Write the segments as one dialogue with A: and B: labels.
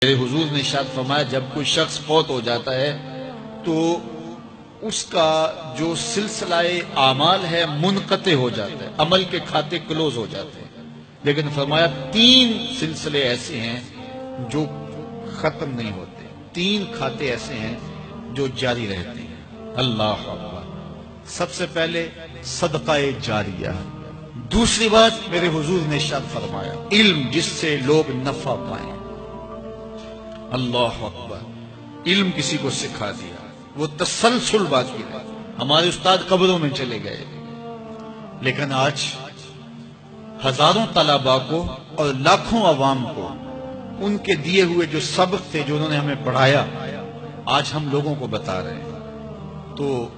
A: میرے حضور نے ارشاد فرمایا جب کوئی شخص فوت ہو جاتا ہے تو اس کا جو سلسلہ اعمال ہے منقطع ہو جاتا ہے، عمل کے کھاتے کلوز ہو جاتے ہیں، لیکن فرمایا 3 سلسلے ایسے ہیں جو ختم نہیں ہوتے، 3 کھاتے ایسے ہیں جو جاری رہتے ہیں۔ اللہ اکبر۔ سب سے پہلے صدقہ جاریہ، دوسری بات میرے حضور نے ارشاد فرمایا علم جس سے لوگ نفع پائیں۔ اللہ اکبر۔ علم کسی کو سکھا دیا، وہ تسلسل باقی ہے۔ ہمارے استاد قبروں میں چلے گئے، لیکن آج ہزاروں طلباء کو اور لاکھوں عوام کو ان کے دیے ہوئے جو سبق تھے جو انہوں نے ہمیں پڑھایا آج ہم لوگوں کو بتا رہے ہیں، تو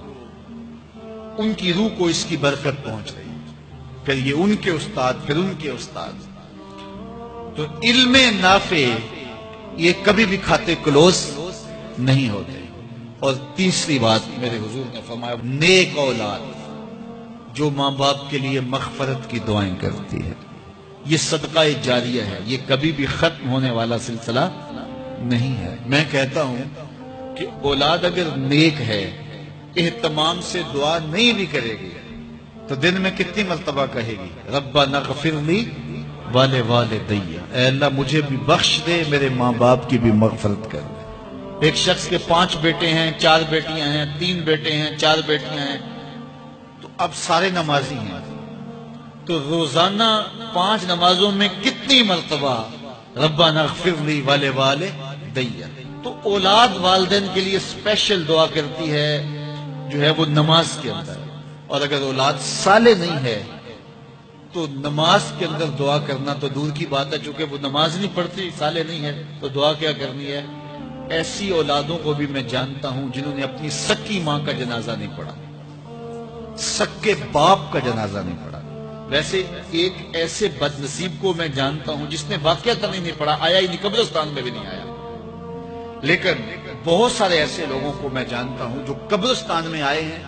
A: ان کی روح کو اس کی برکت پہنچ رہی ہے، پھر یہ ان کے استاد، پھر ان کے استاد۔ تو علم نافع یہ کبھی بھی کھاتے کلوز نہیں ہوتے۔ اور تیسری بات میرے حضور نے فرمایا نیک اولاد جو ماں باپ کے لیے مغفرت کی دعائیں کرتی ہے، یہ صدقہ جاریہ ہے، یہ کبھی بھی ختم ہونے والا سلسلہ نہیں ہے۔ میں کہتا ہوں کہ اولاد اگر نیک ہے، اہتمام سے دعا نہیں بھی کرے گی تو دن میں کتنی مرتبہ کہے گی ربنا اغفر لی ولوالدی، اے اللہ مجھے بھی بخش دے، میرے ماں باپ کی بھی مغفرت کر دے۔ ایک شخص کے 5 بیٹے ہیں، 4 بیٹیاں ہیں، 3 بیٹے ہیں، 4 بیٹیاں ہیں، تو اب سارے نمازی ہیں، تو روزانہ 5 نمازوں میں کتنی مرتبہ ربنا اغفر لی ولوالدی۔ تو اولاد والدین کے لیے اسپیشل دعا کرتی ہے جو ہے وہ نماز کے اندر، اور اگر اولاد صالح نہیں ہے تو نماز کے اندر دعا کرنا تو دور کی بات ہے، چونکہ وہ نماز نہیں پڑھتی، صالح نہیں ہے تو دعا کیا کرنی ہے۔ ایسی اولادوں کو بھی میں جانتا ہوں جنہوں نے اپنی سکی ماں کا جنازہ نہیں پڑھا، سکے باپ کا جنازہ نہیں پڑھا۔ ویسے ایک ایسے بد نصیب کو میں جانتا ہوں جس نے واقعتاً ہی نہیں پڑھا، آیا ہی نہیں، قبرستان میں بھی نہیں آیا، لیکن بہت سارے ایسے لوگوں کو میں جانتا ہوں جو قبرستان میں آئے ہیں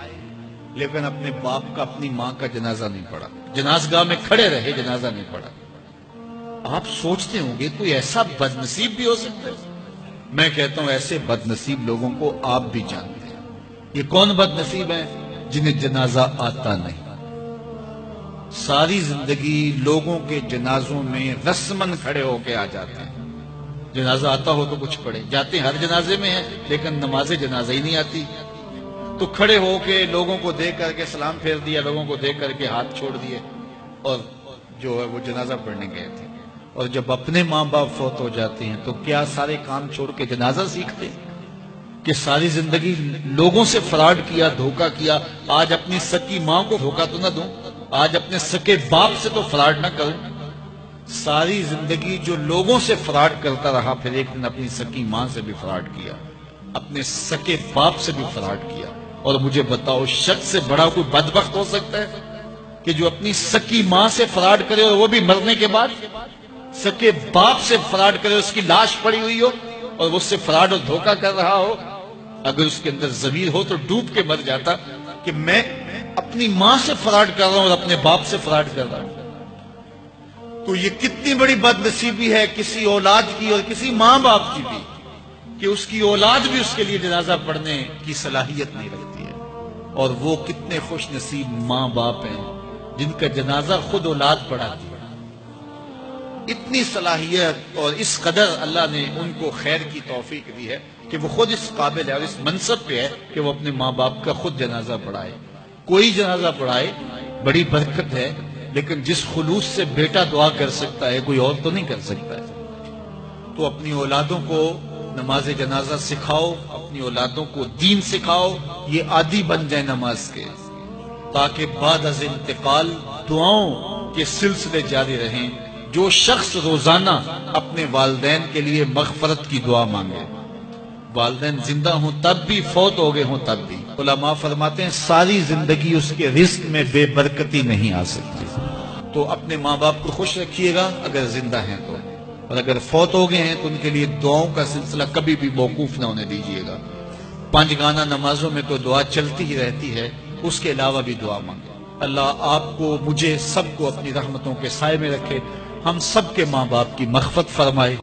A: لیکن اپنے باپ کا، اپنی ماں کا جنازہ نہیں پڑھا، جنازگاہ میں کھڑے رہے، جنازہ نہیں پڑھا۔ آپ سوچتے ہوں گے کوئی ایسا بد نصیب بھی ہو سکتا ہے؟ میں کہتا ہوں ایسے بد نصیب لوگوں کو آپ بھی جانتے ہیں۔ یہ کون بد نصیب ہیں؟ جنہیں جنازہ آتا نہیں، ساری زندگی لوگوں کے جنازوں میں رسماً کھڑے ہو کے آ جاتے ہیں۔ جنازہ آتا ہو تو کچھ پڑھے، جاتے ہیں ہر جنازے میں ہیں لیکن نماز جنازہ ہی نہیں آتی، تو کھڑے ہو کے لوگوں کو دیکھ کر کے سلام پھیر دیا، لوگوں کو دیکھ کر کے ہاتھ چھوڑ دیے، اور جو ہے وہ جنازہ پڑھنے گئے تھے۔ اور جب اپنے ماں باپ فوت ہو جاتے ہیں تو کیا سارے کام چھوڑ کے جنازہ سیکھتے ہیں کہ ساری زندگی لوگوں سے فراڈ کیا، دھوکہ کیا، آج اپنی سکی ماں کو دھوکہ تو نہ دوں، آج اپنے سکے باپ سے تو فراڈ نہ کروں۔ ساری زندگی جو لوگوں سے فراڈ کرتا رہا، پھر ایک دن اپنی سکی ماں سے بھی فراڈ کیا، اپنے سکے باپ سے بھی فراڈ کیا۔ اور مجھے بتاؤ شخص سے بڑا کوئی بدبخت ہو سکتا ہے کہ جو اپنی سکی ماں سے فراڈ کرے اور وہ بھی مرنے کے بعد، سکے باپ سے فراڈ کرے، اس کی لاش پڑی ہوئی ہو اور اس سے فراڈ اور دھوکہ کر رہا ہو؟ اگر اس کے اندر ضمیر ہو تو ڈوب کے مر جاتا کہ میں اپنی ماں سے فراڈ کر رہا ہوں اور اپنے باپ سے فراڈ کر رہا ہوں۔ تو یہ کتنی بڑی بد نصیبی ہے کسی اولاد کی اور کسی ماں باپ کی بھی کہ اس کی اولاد بھی اس کے لیے جنازہ پڑھنے کی صلاحیت نہیں رکھتی ہے۔ اور وہ کتنے خوش نصیب ماں باپ ہیں جن کا جنازہ خود اولاد پڑھاتی ہے۔ اتنی صلاحیت اور اس قدر اللہ نے ان کو خیر کی توفیق دی ہے کہ وہ خود اس قابل ہے اور اس منصب پہ ہے کہ وہ اپنے ماں باپ کا خود جنازہ پڑھائے۔ کوئی جنازہ پڑھائے بڑی برکت ہے، لیکن جس خلوص سے بیٹا دعا کر سکتا ہے کوئی اور تو نہیں کر سکتا ہے۔ تو اپنی اولادوں کو نماز جنازہ سکھاؤ، اپنی اولادوں کو دین سکھاؤ، یہ عادی بن جائے نماز کے، تاکہ بعد از انتقال دعاؤں کے سلسلے جاری رہیں۔ جو شخص روزانہ اپنے والدین کے لیے مغفرت کی دعا مانگے، والدین زندہ ہوں تب بھی، فوت ہو گئے ہوں تب بھی، علماء فرماتے ہیں ساری زندگی اس کے رزق میں بے برکتی نہیں آ سکتی۔ تو اپنے ماں باپ کو خوش رکھیے گا اگر زندہ ہیں تو، اور اگر فوت ہو گئے ہیں تو ان کے لیے دعاؤں کا سلسلہ کبھی بھی موقوف نہ ہونے دیجیے گا۔ 5 گانا نمازوں میں تو دعا چلتی ہی رہتی ہے، اس کے علاوہ بھی دعا مانگے۔ اللہ آپ کو، مجھے، سب کو اپنی رحمتوں کے سائے میں رکھے، ہم سب کے ماں باپ کی مغفرت فرمائے۔